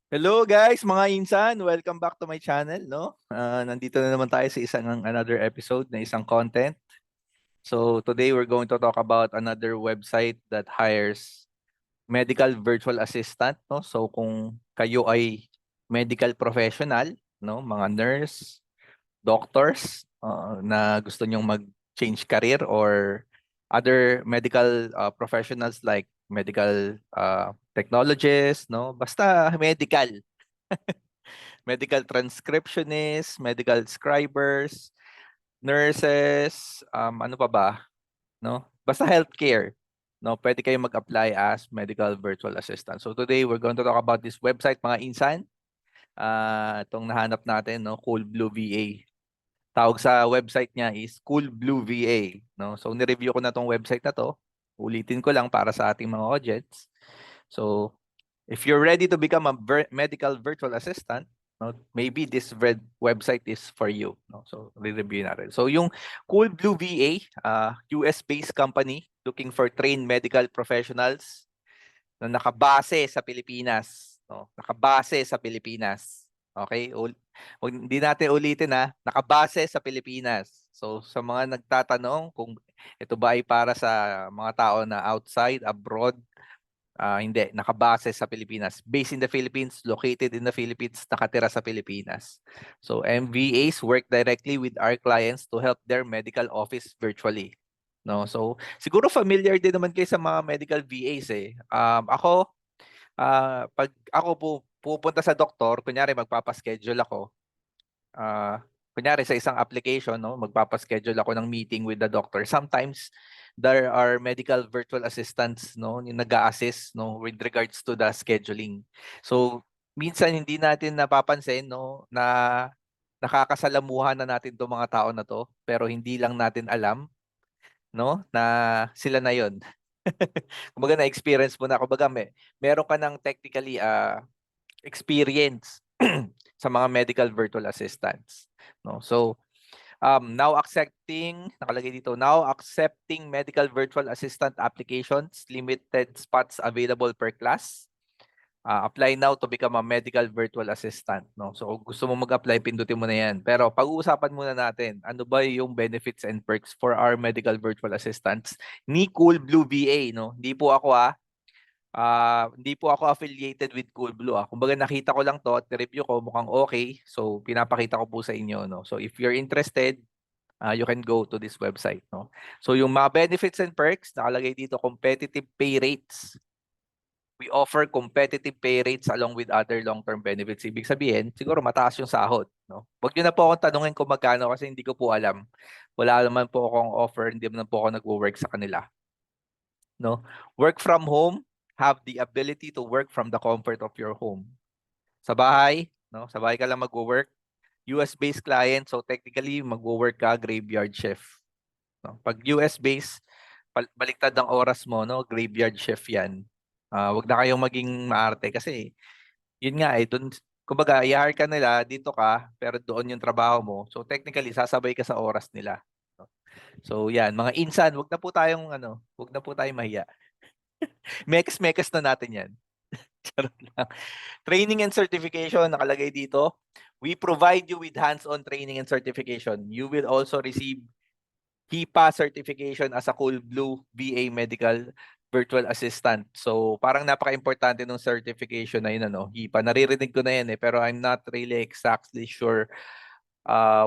Hello guys, mga insan, welcome back to my channel, no? Nandito na naman tayo sa isang another episode na isang content. So today we're going to talk about another website that hires medical virtual assistant, no? So kung kayo ay medical professional, no, mga nurse, doctors na gusto nyong mag-change career or other medical professionals like medical technologists, no? Basta medical medical transcriptionists, medical scribers, nurses, ano pa ba, no? Basta healthcare, no? Pwede kayong mag-apply as medical virtual assistant. So today we're going to talk about this website, mga insan. Itong nahanap natin, no? Coolblue VA. Tawag sa website niya is Coolblue VA, no? So ni-review ko na tong website na to. Ulitin ko lang para sa ating mga audience. So if you're ready to become a medical virtual assistant, no, maybe this website is for you. No? So, re-review natin. So, yung Coolblue VA, US-based company looking for trained medical professionals na nakabase sa Pilipinas. No? Nakabase sa Pilipinas. Okay? Hindi natin ulitin ha. Nakabase sa Pilipinas. So, sa mga nagtatanong kung ito ba ay para sa mga tao na outside, abroad, hindi, nakabase sa Pilipinas. Based in the Philippines, located in the Philippines, nakatira sa Pilipinas. So MVAs work directly with our clients to help their medical office virtually. No, so siguro familiar din naman kayo sa mga medical VAs eh. Ako, pag ako po pupunta sa doktor, kunyari magpapaschedule ako, kunyari sa isang application, no, magpapaschedule ako ng meeting with the doctor. Sometimes there are medical virtual assistants, no, yung nag-a-assist, no, with regards to the scheduling. So minsan hindi natin napapansin, no, na nakakasalamuhan na natin 'tong mga tao na 'to, pero hindi lang natin alam, no, na sila na 'yon. Kumbaga na-experience mo na, kumbaga meron ka ng technically experience sa mga medical virtual assistants, no? So now nakalagay dito, now accepting medical virtual assistant applications, limited spots available per class. Apply now to become a medical virtual assistant, no? So kung gusto mo mag-apply, pindutin mo na 'yan. Pero pag-uusapan muna natin, ano ba yung benefits and perks for our medical virtual assistants ni Coolblue VA, no? Hindi po ako affiliated with Coolblue. Kumbaga nakita ko lang 'to at review ko, mukhang okay. So pinapakita ko po sa inyo, no? So if you're interested, you can go to this website, no? So yung mga benefits and perks, nakalagay dito, competitive pay rates. We offer competitive pay rates along with other long-term benefits. Ibig sabihin, siguro mataas yung sahod, no? Huwag niyo na po akong tanungin kung magkano kasi hindi ko po alam. Wala naman po akong offer, hindi naman po ako nagwo-work sa kanila, no? Work from home, have the ability to work from the comfort of your home. Sa bahay, no? Sa bahay ka lang magwo-work. US-based client, so technically magwo-work ka graveyard shift. No? Pag US-based, baliktad ang oras mo, no? Graveyard shift 'yan. Wag na kayong maging maarte kasi yun nga eh, dun, kumbaga i-hire ka nila, dito ka, pero doon yung trabaho mo. So technically sasabay ka sa oras nila. No? So yan, mga insan, wag na po tayong mahiya. Mekas-mekas na natin 'yan. Charot lang. Training and certification, nakalagay dito. We provide you with hands-on training and certification. You will also receive HIPAA certification as a Coolblue VA Medical Virtual Assistant. So parang napaka-importante ng certification na yun, ano, HIPAA. Naririnig ko na yan eh, pero I'm not really exactly sure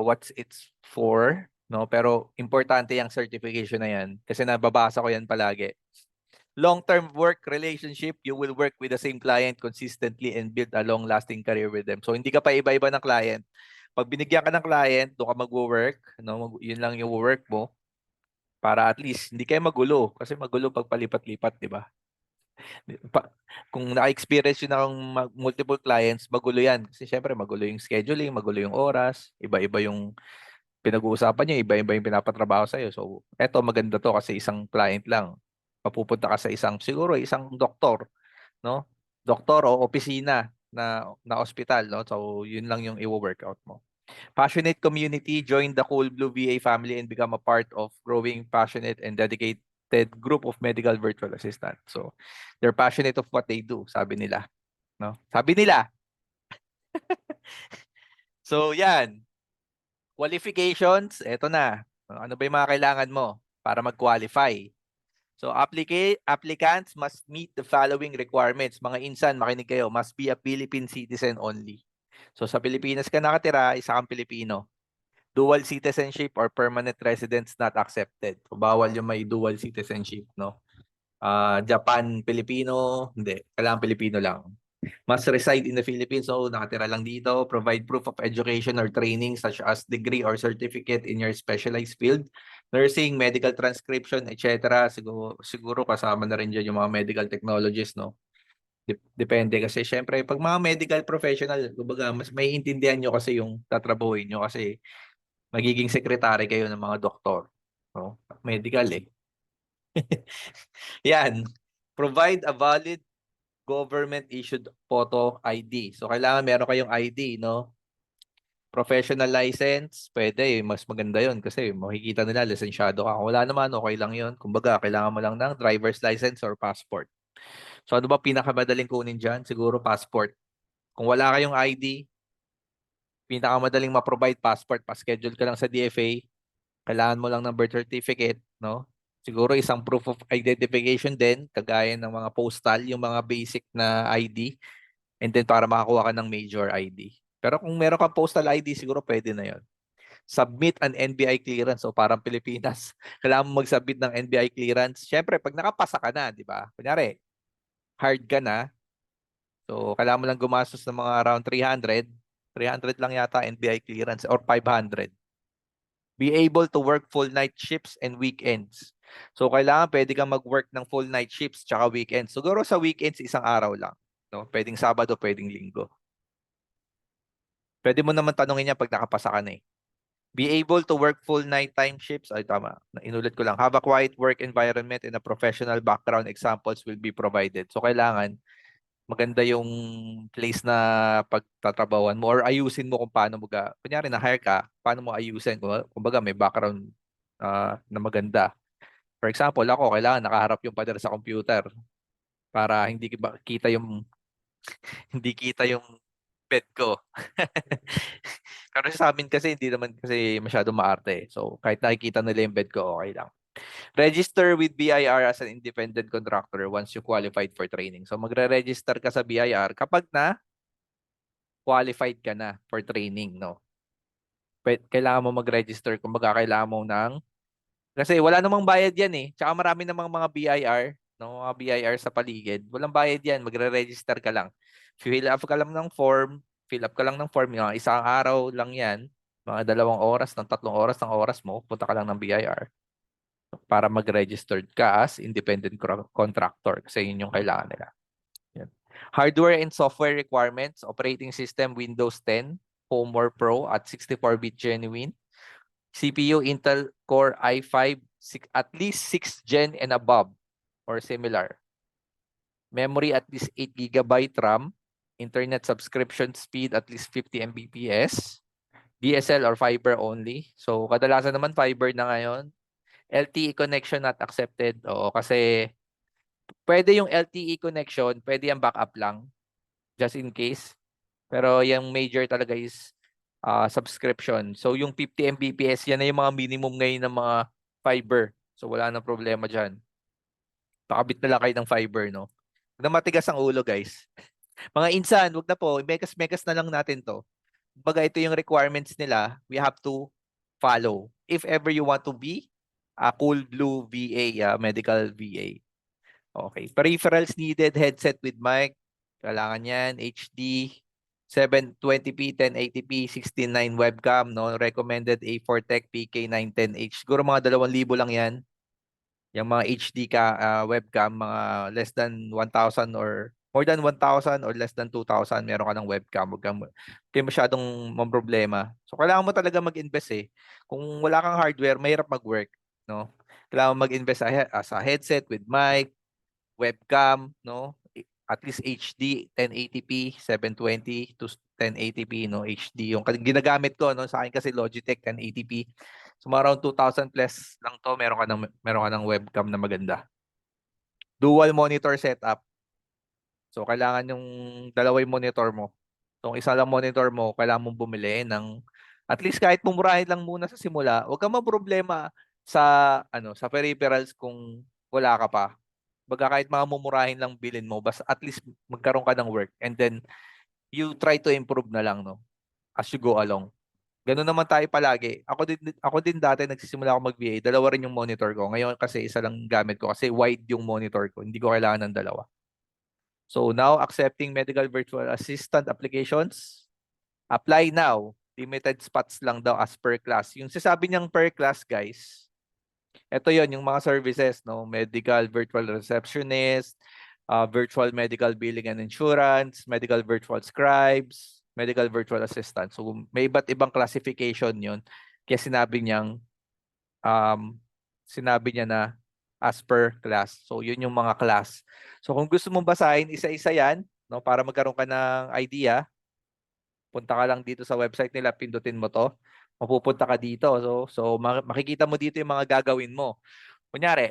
what it's for, no? Pero importante yung certification na yan kasi nababasa ko yan palagi. Long-term work relationship, you will work with the same client consistently and build a long-lasting career with them. So hindi ka pa iba-iba ng client. Pag binigyan ka ng client, doon ka mag-work, no? Yun lang yung work mo para at least hindi kayo magulo kasi magulo pag palipat-lipat, di ba? Kung naka-experience yun ng multiple clients, magulo yan. Kasi syempre magulo yung scheduling, magulo yung oras, iba-iba yung pinag-uusapan nyo, iba-iba yung pinapatrabaho sa'yo. So, eto maganda to kasi isang client lang. Papupunta ka sa siguro isang doktor, no? Doktor o opisina na ospital, no? So, yun lang yung i-workout mo. Passionate community, join the Coolblue VA family and become a part of growing passionate and dedicated group of medical virtual assistants. So, they're passionate of what they do, sabi nila, no? Sabi nila. So yan, qualifications, eto na. Ano ba yung mga kailangan mo para mag-qualify? So applicants must meet the following requirements. Mga insan, makinig kayo, must be a Philippine citizen only. So sa Pilipinas ka nakatira, isa kang Pilipino. Dual citizenship or permanent residence not accepted. So bawal yung may dual citizenship, no? Japan, Pilipino, hindi. Kailangan Pilipino lang. Must reside in the Philippines, so nakatira lang dito. Provide proof of education or training such as degree or certificate in your specialized field. Nursing, medical transcription, etc. Siguro kasama na rin dyan yung mga medical technologies, no? Depende kasi syempre pag mga medical professional, kumbaga mas may intindihan nyo kasi yung tatrabuhin nyo kasi magiging sekretary kayo ng mga doktor. No? Medical eh. Yan. Provide a valid government issued photo ID. So kailangan meron kayong ID, no? Professional license, pwede, mas maganda 'yon kasi makikita nila lisensyado ka. Kung wala naman, okay lang 'yon. Kumbaga, kailangan mo lang ng driver's license or passport. So ano ba pinakamadaling kunin diyan? Siguro passport. Kung wala kayong ID, pinakamadaling ma-provide passport, pa-schedule ka lang sa DFA, kailangan mo lang ng birth certificate, no? Siguro isang proof of identification din, kagaya ng mga postal, yung mga basic na ID. And then para makakuha ka ng major ID. Pero kung meron kang postal ID, siguro pwede na yon. Submit an NBI clearance. So parang Pilipinas, kailangan mo mag-submit ng NBI clearance. Siyempre, pag nakapasa ka na, di ba? Kunyari, hard ka na. So kailangan mo lang gumastos ng mga around 300. 300 lang yata NBI clearance or 500. Be able to work full night shifts and weekends. So kailangan pwede kang mag-work ng full night shifts tsaka weekends. Siguro sa weekends, isang araw lang. No? Pwedeng Sabado, pwedeng Linggo. Pwede mo naman tanongin niya pag nakapasa ka na eh. Be able to work full nighttime shifts. Ay, tama. Inulit ko lang. Have a quiet work environment and a professional background. Examples will be provided. So, kailangan maganda yung place na pagtatrabawan mo or ayusin mo kung paano mo kunyari na-hire ka, paano mo ayusin. Kumbaga, may background na maganda. For example, ako, kailangan nakaharap yung pader sa computer para kita yung hindi kita yung bed ko. Pero sa amin kasi hindi naman kasi masyado maarte. So kahit nakikita nila yung bed ko, okay lang. Register with BIR as an independent contractor once you qualified for training. So magre-register ka sa BIR kapag na qualified ka na for training, no? Kailangan mo mag-register, kumbaga kailangan mo kasi wala namang bayad yan eh. Tsaka marami namang mga BIR, no? Mga BIR sa paligid. Walang bayad yan, magre-register ka lang. Fill up ka lang ng form, mga isang araw lang yan, mga 2 oras ng 3 oras ng oras mo, punta ka lang ng BIR para mag-registered ka as independent contractor kasi yun yung kailangan nila. Yan. Hardware and software requirements, operating system Windows 10, Home or Pro at 64-bit genuine. CPU Intel Core i5 at least 6th gen and above or similar. Memory at least 8 GB RAM. Internet subscription speed at least 50 Mbps. DSL or fiber only. So kadalasan naman fiber na ngayon. LTE connection not accepted. Oo, kasi pwede yung LTE connection, pwede yung backup lang just in case. Pero yung major talaga is subscription. So yung 50 Mbps, yan na yung mga minimum ngayon ng mga fiber. So wala nang problema dyan. Pakabit na lang kayo ng fiber, no? Huwag na matigas ang ulo, guys. Mga insan, wag na po. Mekas-mekas na lang natin to. Baga ito yung requirements nila. We have to follow. If ever you want to be a Cool Blue VA, medical VA. Okay. Peripherals needed, headset with mic. Kailangan yan. HD, 720p, 1080p, 16:9 webcam, no? Recommended A4 Tech PK910H. Siguro mga 2,000 lang yan. Yung mga HD webcam, mga less than 1,000 or more than 1,000 or less than 2,000, meron ka ng webcam. Huwag kang masyadong problema. So, kailangan mo talaga mag-invest eh. Kung wala kang hardware, mahirap mag-work. No? Kailangan mag-invest sa headset with mic, webcam, no? At least HD 1080p 720 to 1080p, no? HD yung ginagamit ko, no? Sa akin kasi Logitech 1080p. So around 2,000 plus lang to, meron ka ng webcam na maganda. Dual monitor setup. So kailangan yung dalawa yung monitor mo. So, kung isa lang monitor mo, kailangan mong bumili ng at least kahit mumurahin lang muna sa simula, huwag kang problema sa sa peripherals kung wala ka pa. Baga kahit mga mumurahin lang bilhin mo, basta at least magkaroon ka ng work and then you try to improve na lang, no, as you go along. Ganun naman tayo palagi. Ako din dati nagsisimula ako mag-VA, dalawa rin yung monitor ko. Ngayon kasi isa lang gamit ko kasi wide yung monitor ko. Hindi ko kailangan ng dalawa. So now accepting medical virtual assistant applications. Apply now. Limited spots lang daw as per class. Yung sasabi niyang per class, guys, ito yon yung mga services, no? Medical virtual receptionist, virtual medical billing and insurance, medical virtual scribes, medical virtual assistant. So may iba't ibang classification yon. Kaya um, sinabi niya na as per class. So yun yung mga class. So kung gusto mong basahin, isa-isa yan, no? Para magkaroon ka ng idea, punta ka lang dito sa website nila, pindutin mo to, mapupunta ka dito. So makikita mo dito yung mga gagawin mo. Kunyari,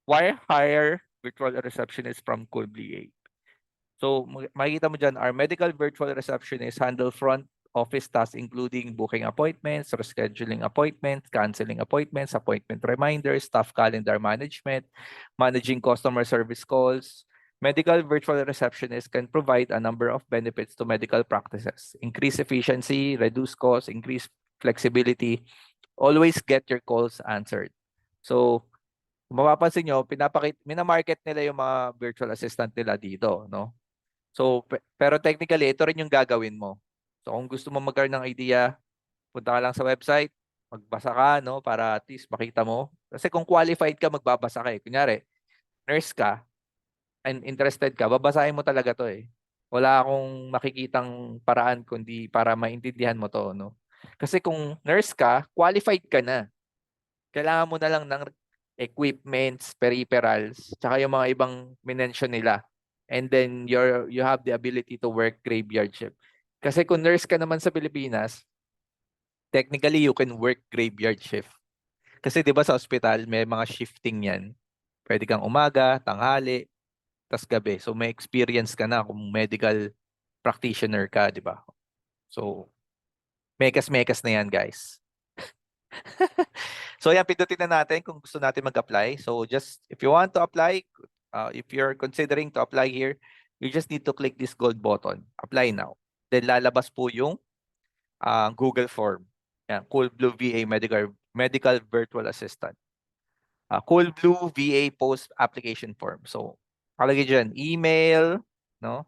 wire hire virtual receptionist from Coolblue. So makikita mo dyan, our medical virtual receptionist handle front office tasks including booking appointments, rescheduling appointments, canceling appointments, appointment reminders, staff calendar management, managing customer service calls. Medical virtual receptionist can provide a number of benefits to medical practices. Increase efficiency, reduce costs, increase flexibility. Always get your calls answered. So, kung mapapansin nyo, minamarket nila yung mga virtual assistant nila dito, no? So, pero technically, ito rin yung gagawin mo. So, kung gusto mo magkaroon ng idea, punta ka lang sa website, magbasa ka, no? Para at least makita mo. Kasi kung qualified ka, magbabasa ka eh. Kunyari, nurse ka, and interested ka, babasahin mo talaga to eh. Wala akong makikitang paraan kundi para maintindihan mo to, no? Kasi kung nurse ka, qualified ka na. Kailangan mo na lang ng equipments, peripherals, tsaka yung mga ibang minention nila. And then you have the ability to work graveyard shift. Kasi kung nurse ka naman sa Pilipinas, technically you can work graveyard shift. Kasi 'di ba sa ospital may mga shifting 'yan. Pwede kang umaga, tanghali, tas gabi. So may experience ka na kung medical practitioner ka, 'di ba? So mekas-mekas na 'yan, guys. So yan, pindutin na natin kung gusto natin mag-apply. So just, if you want to apply, if you're considering to apply here, you just need to click this gold button, apply now. Then lalabas po yung Google form. Yan, Coolblue VA Medical Virtual Assistant. Coolblue VA Post Application Form. So, kalagay dyan, email, no?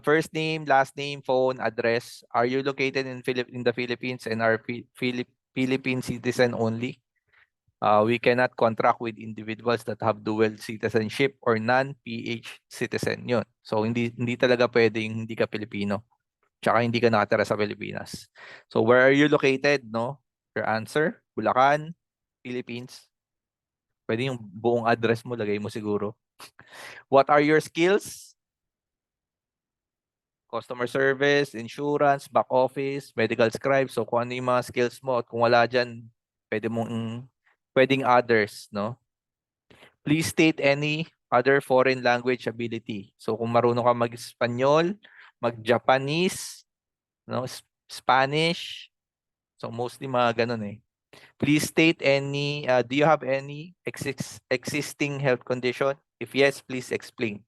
First name, last name, phone, address. Are you located in the Philippines and are Philippine citizen only? We cannot contract with individuals that have dual citizenship or non-PH citizen. Yun. So hindi talaga pwedeng hindi ka Pilipino. Tsaka hindi ka nakatira sa Pilipinas. So where are you located, no? Your answer, Bulacan, Philippines. Pwede yung buong address mo, lagay mo siguro. What are your skills? Customer service, insurance, back office, medical scribe. So kung ano yung mga skills mo at kung wala dyan, pwedeng others, no? Please state any other foreign language ability. So kung marunong ka mag-Espanyol, mag-Japanese, no, Spanish. So mostly mga ganun eh. Please state do you have any existing health condition? If yes, please explain.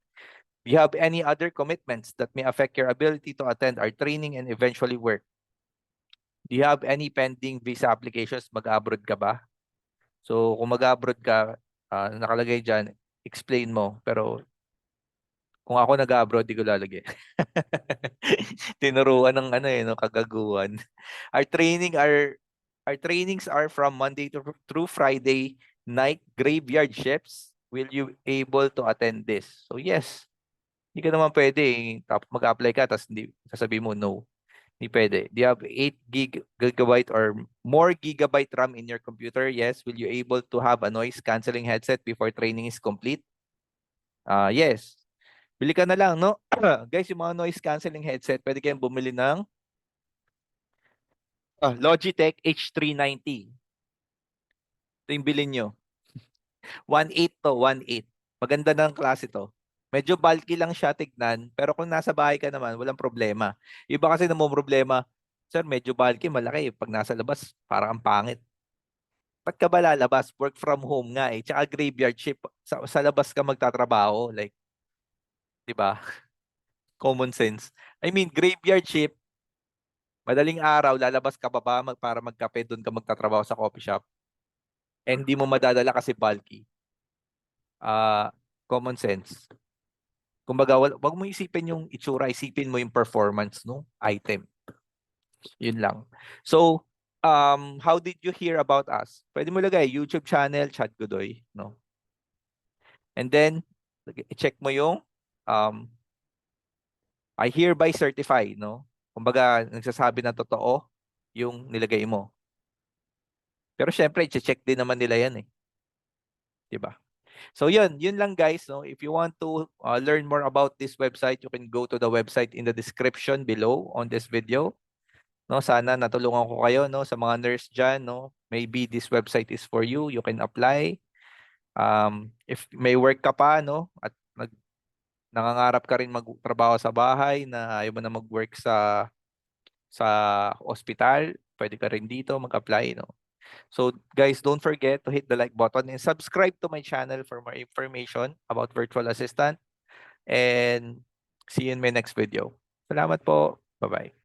Do you have any other commitments that may affect your ability to attend our training and eventually work? Do you have any pending visa applications? Mag-abroad ka ba? So kung mag-abroad ka, nakalagay dyan, explain mo. Pero kung ako nag-abroad, di ko lalagay. Tinuruan ng no, kagaguhan. Our trainings are from Monday through Friday night graveyard shifts. Will you able to attend this? So yes. Hindi ka naman pwede mag-apply ka tapos hindi sasabihin mo no. Hindi pwede. Do you have 8 gigabyte or more gigabyte RAM in your computer? Yes. Will you able to have a noise cancelling headset before training is complete? Yes. Bili ka na lang, no? Guys, yung mga noise cancelling headset, pwede kayong bumili ng Logitech H390. Ito yung bilhin nyo. 1.8 to, 1.8. Maganda ng klase to. Medyo bulky lang siya tignan, pero kung nasa bahay ka naman, walang problema. Iba kasi problema, sir, medyo bulky, malaki. Pag nasa labas, parang ang pangit. Ba't ka ba lalabas? Work from home nga eh. Tsaka graveyard shift. Sa labas ka magtatrabaho. Like, di ba? Common sense. I mean, graveyard shift, madaling araw, lalabas ka pa ba para magkape, doon ka magtatrabaho sa coffee shop? And di mo madadala kasi bulky. Ah, common sense. Kumbaga, wag mo isipin yung itsura, isipin mo yung performance no item. Yun lang. So, how did you hear about us? Pwede mo lagay YouTube channel, Chad Godoy, no? And then, check mo yung um, I hereby certify, no? Kumbaga, nagsasabi na totoo yung nilagay mo. Pero syempre, check din naman nila yan eh. 'Di ba? So yun lang guys, no? If you want to learn more about this website, you can go to the website in the description below on this video. No, sana natulungan ko kayo no sa mga nurse diyan, no. Maybe this website is for you. You can apply. If may work ka pa no at nangangarap ka rin magtrabaho sa bahay na ayaw mo na mag-work sa ospital, pwede ka rin dito mag-apply no. So guys, don't forget to hit the like button and subscribe to my channel for more information about virtual assistant, and see you in my next video. Salamat po. Bye-bye.